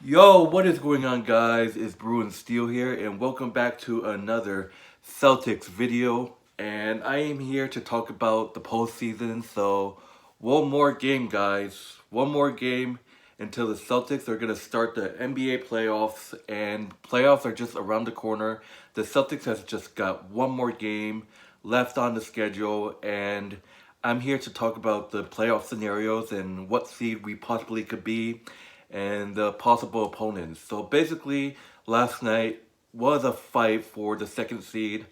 Yo, what is going on, guys? It's Bruin Steel here, and welcome back to another Celtics video. And I am here to talk about the postseason. So, one more game, guys. One more game until the Celtics are going to start the NBA playoffs, and playoffs are just around the corner. The Celtics has just got one more game left on the schedule, and I'm here to talk about the playoff scenarios and what seed we possibly could be and the possible opponents. So basically, last night was a fight for the second seed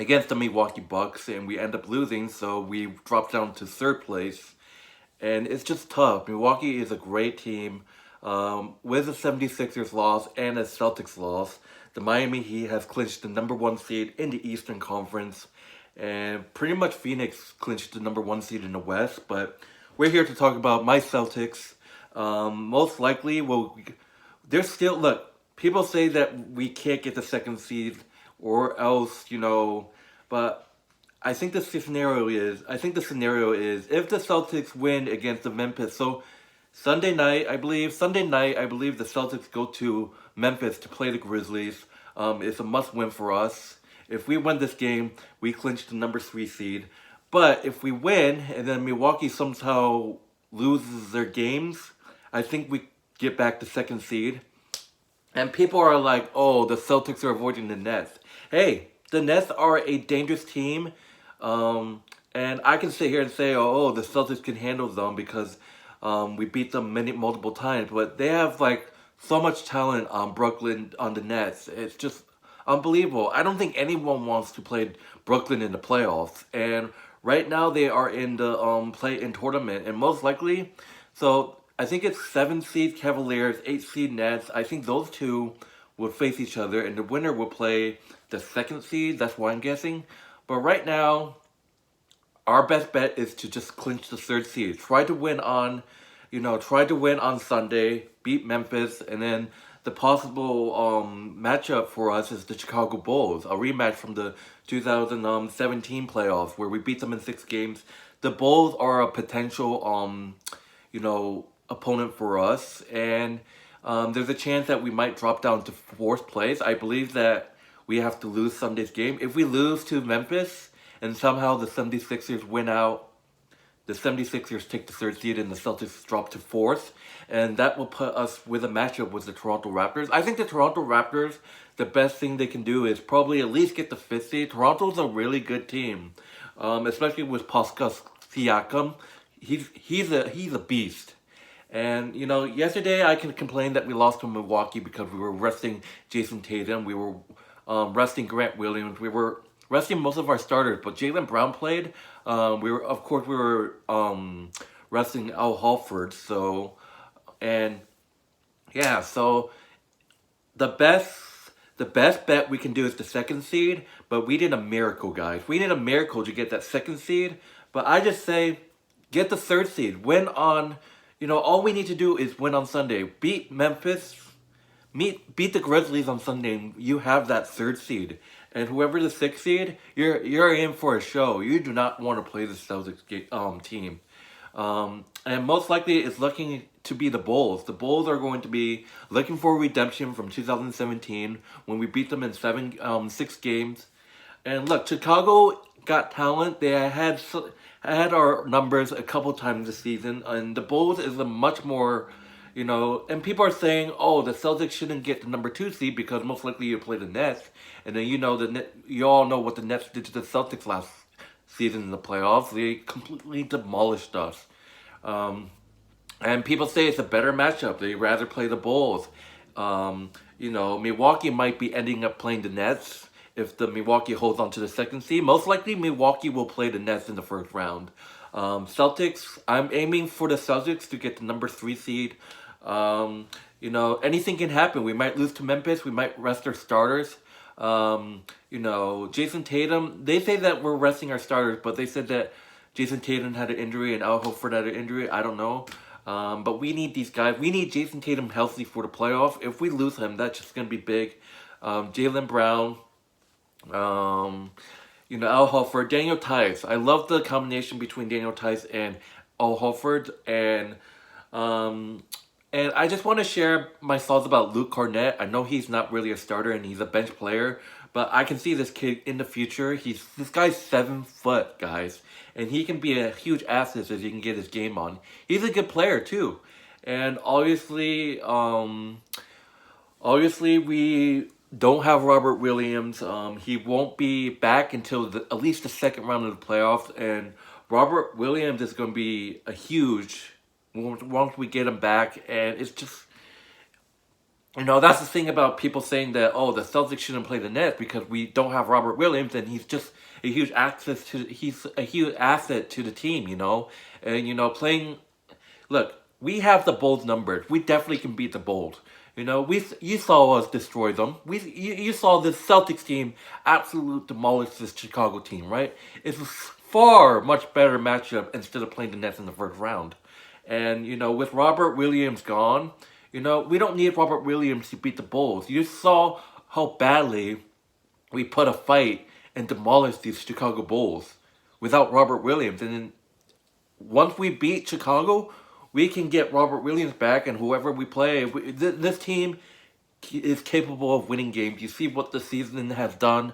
against the Milwaukee Bucks, and we end up losing, so we dropped down to third place. And it's just tough. Milwaukee is a great team. With a 76ers loss and a Celtics loss, the Miami Heat has clinched the number one seed in the Eastern Conference. And pretty much Phoenix clinched the number one seed in the West. But we're here to talk about my Celtics. Most likely, there's still, look, people say that we can't get the second seed or else, but I think the scenario is if the Celtics win against the Memphis. So Sunday night, I believe the Celtics go to Memphis to play the Grizzlies. It's a must win for us. If we win this game, we clinch the number three seed. But if we win and then Milwaukee somehow loses their games, I think we get back to second seed. And people are like, oh, the Celtics are avoiding the Nets. Hey, the Nets are a dangerous team. And I can sit here and say, oh, the Celtics can handle them because we beat them multiple times. But they have like so much talent on Brooklyn on the Nets. It's just unbelievable. I don't think anyone wants to play Brooklyn in the playoffs. And right now they are in the play-in tournament, and most likely, so I think it's seven seed Cavaliers, eight seed Nets. I think those two will face each other, and the winner will play the second seed. That's what I'm guessing. But right now, our best bet is to just clinch the third seed. Try to win on Sunday, beat Memphis, and then the possible matchup for us is the Chicago Bulls, a rematch from the 2017 playoffs where we beat them in six games. The Bulls are a potential opponent for us, and there's a chance that we might drop down to fourth place. I believe that we have to lose Sunday's game. If we lose to Memphis and somehow the 76ers win out, the 76ers take the third seed and the Celtics drop to fourth, and that will put us with a matchup with the Toronto Raptors. I think the Toronto Raptors, the best thing they can do is probably at least get the fifth seed. Toronto's a really good team, especially with Pascal Siakam. He's a beast. And yesterday I can complain that we lost to Milwaukee because we were resting Jason Tatum, we were resting Grant Williams, we were resting most of our starters, but Jaylen Brown played. We were resting Al Horford. So and yeah, so the best the best bet we can do is the second seed, but we need a miracle, guys. We need a miracle to get that second seed. But I just say get the third seed. Win on all we need to do is win on Sunday. Beat Memphis, beat the Grizzlies on Sunday, and you have that third seed. And whoever the sixth seed, you're in for a show. You do not want to play the Celtics team. And most likely it's looking to be the Bulls. The Bulls are going to be looking for redemption from 2017 when we beat them in six games. And look, Chicago got talent. They had our numbers a couple times this season, and the Bulls is a much more, and people are saying, oh, the Celtics shouldn't get the number two seed because most likely you play the Nets, and then you all know what the Nets did to the Celtics last season in the playoffs. They completely demolished us. Um, and people say it's a better matchup. They rather play the Bulls. Milwaukee might be ending up playing the Nets if the Milwaukee holds on to the second seed. Most likely, Milwaukee will play the Nets in the first round. Celtics, I'm aiming for the Celtics to get the number three seed. Anything can happen. We might lose to Memphis. We might rest our starters. Jason Tatum, they say that we're resting our starters, but they said that Jason Tatum had an injury and Al Horford had an injury. I don't know. But we need these guys. We need Jason Tatum healthy for the playoff. If we lose him, that's just going to be big. Jaylen Brown, Al Horford, Daniel Tice. I love the combination between Daniel Tice and Al Horford, and And I just want to share my thoughts about Luke Cornett. I know he's not really a starter and he's a bench player, but I can see this kid in the future. This guy's 7 foot, guys, and he can be a huge asset as he can get his game on. He's a good player too, and obviously we don't have Robert Williams. He won't be back until at least the second round of the playoffs, and Robert Williams is going to be a huge once we get him back, and it's just, that's the thing about people saying that, oh, the Celtics shouldn't play the Nets because we don't have Robert Williams, and he's just he's a huge asset to the team, and playing. Look, we have the Bulls numbered. We definitely can beat the Bulls. You saw us destroy them. You saw the Celtics team absolutely demolish this Chicago team, right? It's a far much better matchup instead of playing the Nets in the first round. And, with Robert Williams gone, we don't need Robert Williams to beat the Bulls. You saw how badly we put a fight and demolished these Chicago Bulls without Robert Williams. And then once we beat Chicago, we can get Robert Williams back, and whoever we play, this team is capable of winning games. You see what the season has done.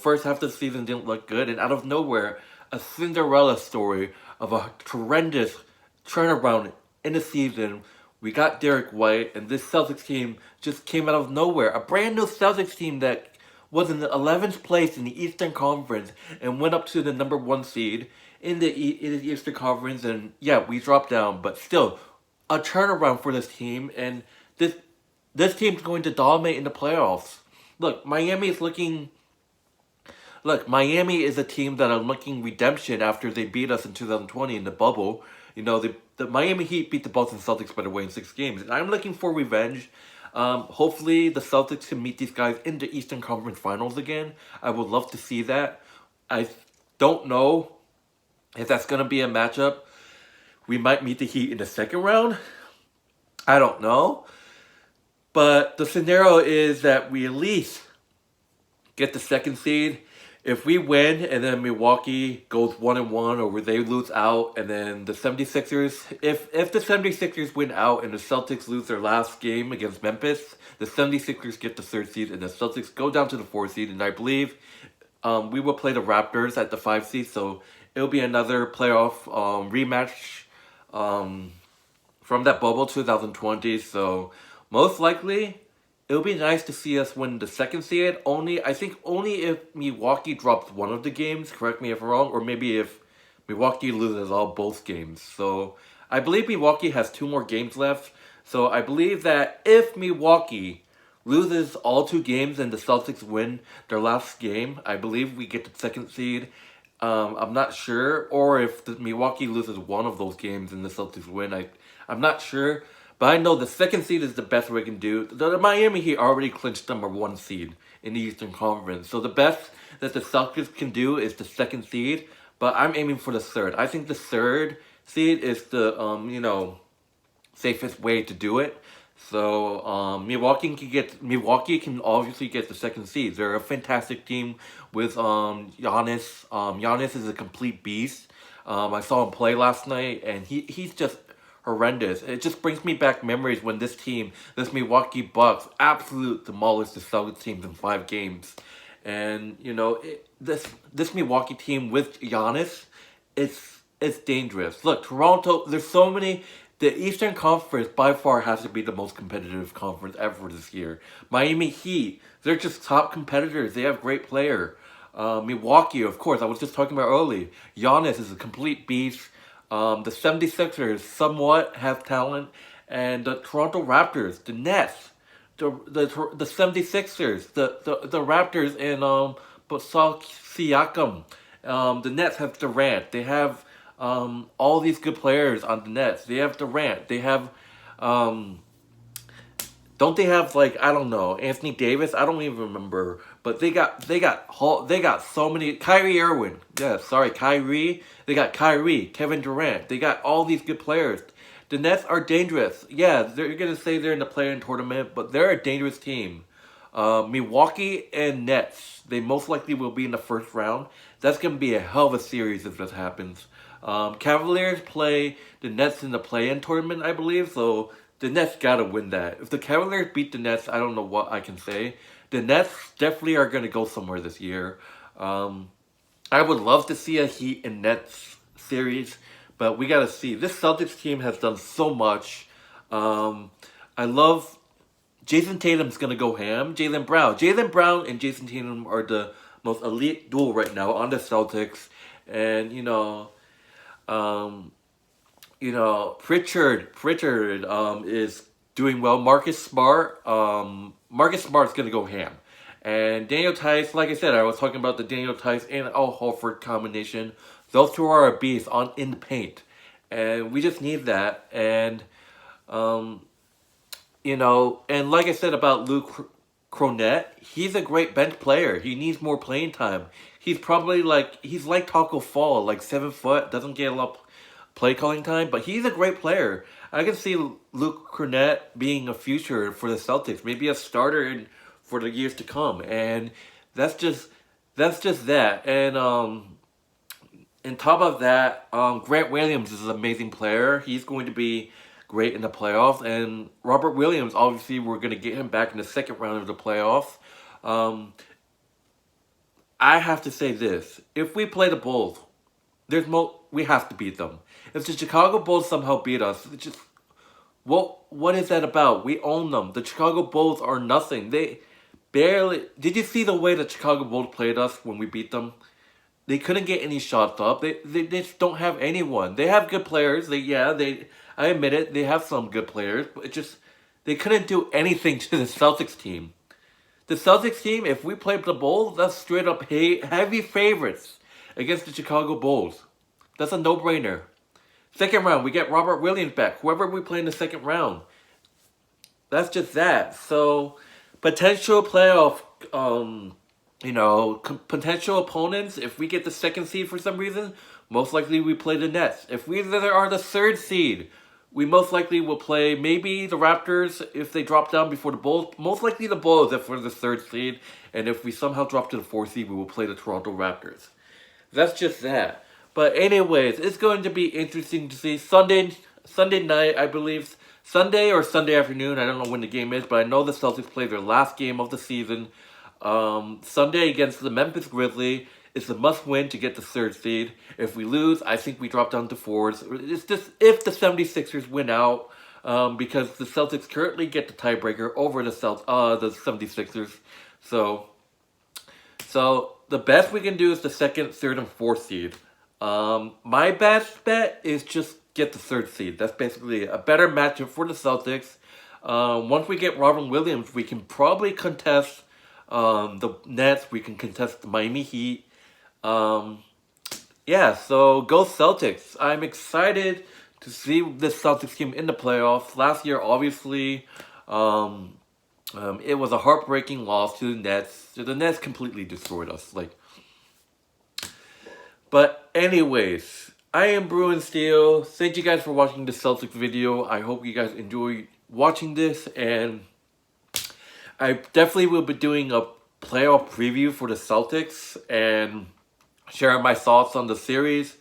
First half of the season didn't look good, and out of nowhere, a Cinderella story of a tremendous turnaround in the season. We got Derek White, and this Celtics team just came out of nowhere. A brand new Celtics team that was in the 11th place in the Eastern Conference and went up to the number 1 seed in the Eastern Conference. And yeah, we dropped down, but still a turnaround for this team. And this team's going to dominate in the playoffs. Look, Miami is a team that are looking redemption after they beat us in 2020 in the bubble. The Miami Heat beat the Boston Celtics by the way in 6 games. And I'm looking for revenge. Hopefully the Celtics can meet these guys in the Eastern Conference Finals again. I would love to see that. I don't know if that's going to be a matchup. We might meet the Heat in the second round. I don't know. But the scenario is that we at least get the second seed. If we win and then Milwaukee goes 1-1 or they lose out, and then the 76ers, if the 76ers win out and the Celtics lose their last game against Memphis, the 76ers get the 3rd seed and the Celtics go down to the 4th seed, and I believe we will play the Raptors at the 5th seed, so it'll be another playoff rematch from that bubble 2020, so most likely it'll be nice to see us win the 2nd seed. I think only if Milwaukee drops one of the games, correct me if I'm wrong, or maybe if Milwaukee loses both games. So I believe Milwaukee has 2 more games left. So I believe that if Milwaukee loses all 2 games and the Celtics win their last game, I believe we get the 2nd seed. I'm not sure. Or if Milwaukee loses one of those games and the Celtics win, I'm not sure. But I know the 2nd seed is the best we can do. The Miami Heat already clinched number 1 seed in the Eastern Conference. So the best that the Celtics can do is the 2nd seed. But I'm aiming for the 3rd. I think the 3rd seed is the, safest way to do it. So Milwaukee can obviously get the 2nd seed. They're a fantastic team with Giannis. Giannis is a complete beast. I saw him play last night, and he's just horrendous. It just brings me back memories when this Milwaukee Bucks, absolute demolished the Celtics teams in 5 games. And, this Milwaukee team with Giannis, it's dangerous. Look, Toronto, there's so many. The Eastern Conference by far has to be the most competitive conference ever this year. Miami Heat, they're just top competitors. They have great player. Milwaukee, of course, I was just talking about earlier. Giannis is a complete beast. The 76ers somewhat have talent, and the Toronto Raptors, the Nets, the 76ers, the Raptors, and Siakam. The Nets have Durant. They have all these good players on the Nets. They have Durant. They have don't they have, I don't know, Anthony Davis? I don't even remember. But they got so many. Kyrie Irving. Yeah, sorry, Kyrie. They got Kyrie, Kevin Durant. They got all these good players. The Nets are dangerous. Yeah, they're going to say they're in the play-in tournament, but they're a dangerous team. Milwaukee and Nets, they most likely will be in the first round. That's going to be a hell of a series if this happens. Cavaliers play the Nets in the play-in tournament, I believe, so the Nets gotta win that. If the Cavaliers beat the Nets, I don't know what I can say. The Nets definitely are gonna go somewhere this year. I would love to see a Heat and Nets series, but we gotta see. This Celtics team has done so much. I love Jason Tatum's gonna go ham. Jaylen Brown and Jason Tatum are the most elite duo right now on the Celtics, and Pritchard is doing well. Marcus Smart's gonna go ham. And Daniel Tice, like I said, I was talking about the Daniel Tice and Al Horford combination. Those two are a beast in the paint. And we just need that. And and like I said about Luke Cronet, he's a great bench player. He needs more playing time. He's like Taco Fall, like 7 foot, doesn't get a lot of play calling time, but he's a great player. I can see Luke Cronet being a future for the Celtics, maybe a starter for the years to come, and that's just that. And on top of that, Grant Williams is an amazing player. He's going to be great in the playoffs, and Robert Williams, obviously, we're going to get him back in the second round of the playoffs. I have to say this: if we play the Bulls, we have to beat them. If the Chicago Bulls somehow beat us, it's just what is that about? We own them. The Chicago Bulls are nothing. They barely. Did you see the way the Chicago Bulls played us when we beat them? They couldn't get any shots up. They just don't have anyone. They have good players. I admit it. They have some good players, but they couldn't do anything to the Celtics team. The Celtics team, if we play the Bulls, that's straight up heavy favorites against the Chicago Bulls. That's a no-brainer. Second round, we get Robert Williams back. Whoever we play in the second round. That's just that. So, potential playoff, potential opponents, if we get the second seed for some reason, most likely we play the Nets. If we are the third seed, we most likely will play maybe the Raptors if they drop down before the Bulls. Most likely the Bulls if we're the third seed. And if we somehow drop to the fourth seed, we will play the Toronto Raptors. That's just that. But anyways, it's going to be interesting to see. Sunday night, I believe. Sunday or Sunday afternoon. I don't know when the game is, but I know the Celtics play their last game of the season. Sunday against the Memphis Grizzlies. It's a must-win to get the third seed. If we lose, I think we drop down to fourth. It's just if the 76ers win out, because the Celtics currently get the tiebreaker over the 76ers. So the best we can do is the second, third, and fourth seed. My best bet is just get the third seed. That's basically a better matchup for the Celtics. Once we get Robin Williams, we can probably contest the Nets. We can contest the Miami Heat. So go Celtics. I'm excited to see this Celtics team in the playoffs. Last year, obviously, it was a heartbreaking loss to the Nets. The Nets completely destroyed us. But anyways, I am Bruin Steel. Thank you guys for watching the Celtics video. I hope you guys enjoy watching this, and I definitely will be doing a playoff preview for the Celtics and sharing my thoughts on the series.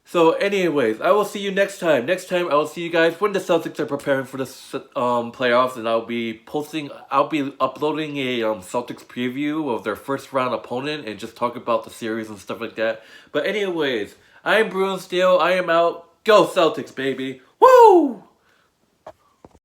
So anyways, I will see you next time. Next time, I will see you guys when the Celtics are preparing for the playoffs, and I'll be uploading a Celtics preview of their first round opponent and just talk about the series and stuff like that. But anyways, I am Bruin Steel. I am out. Go Celtics, baby. Woo!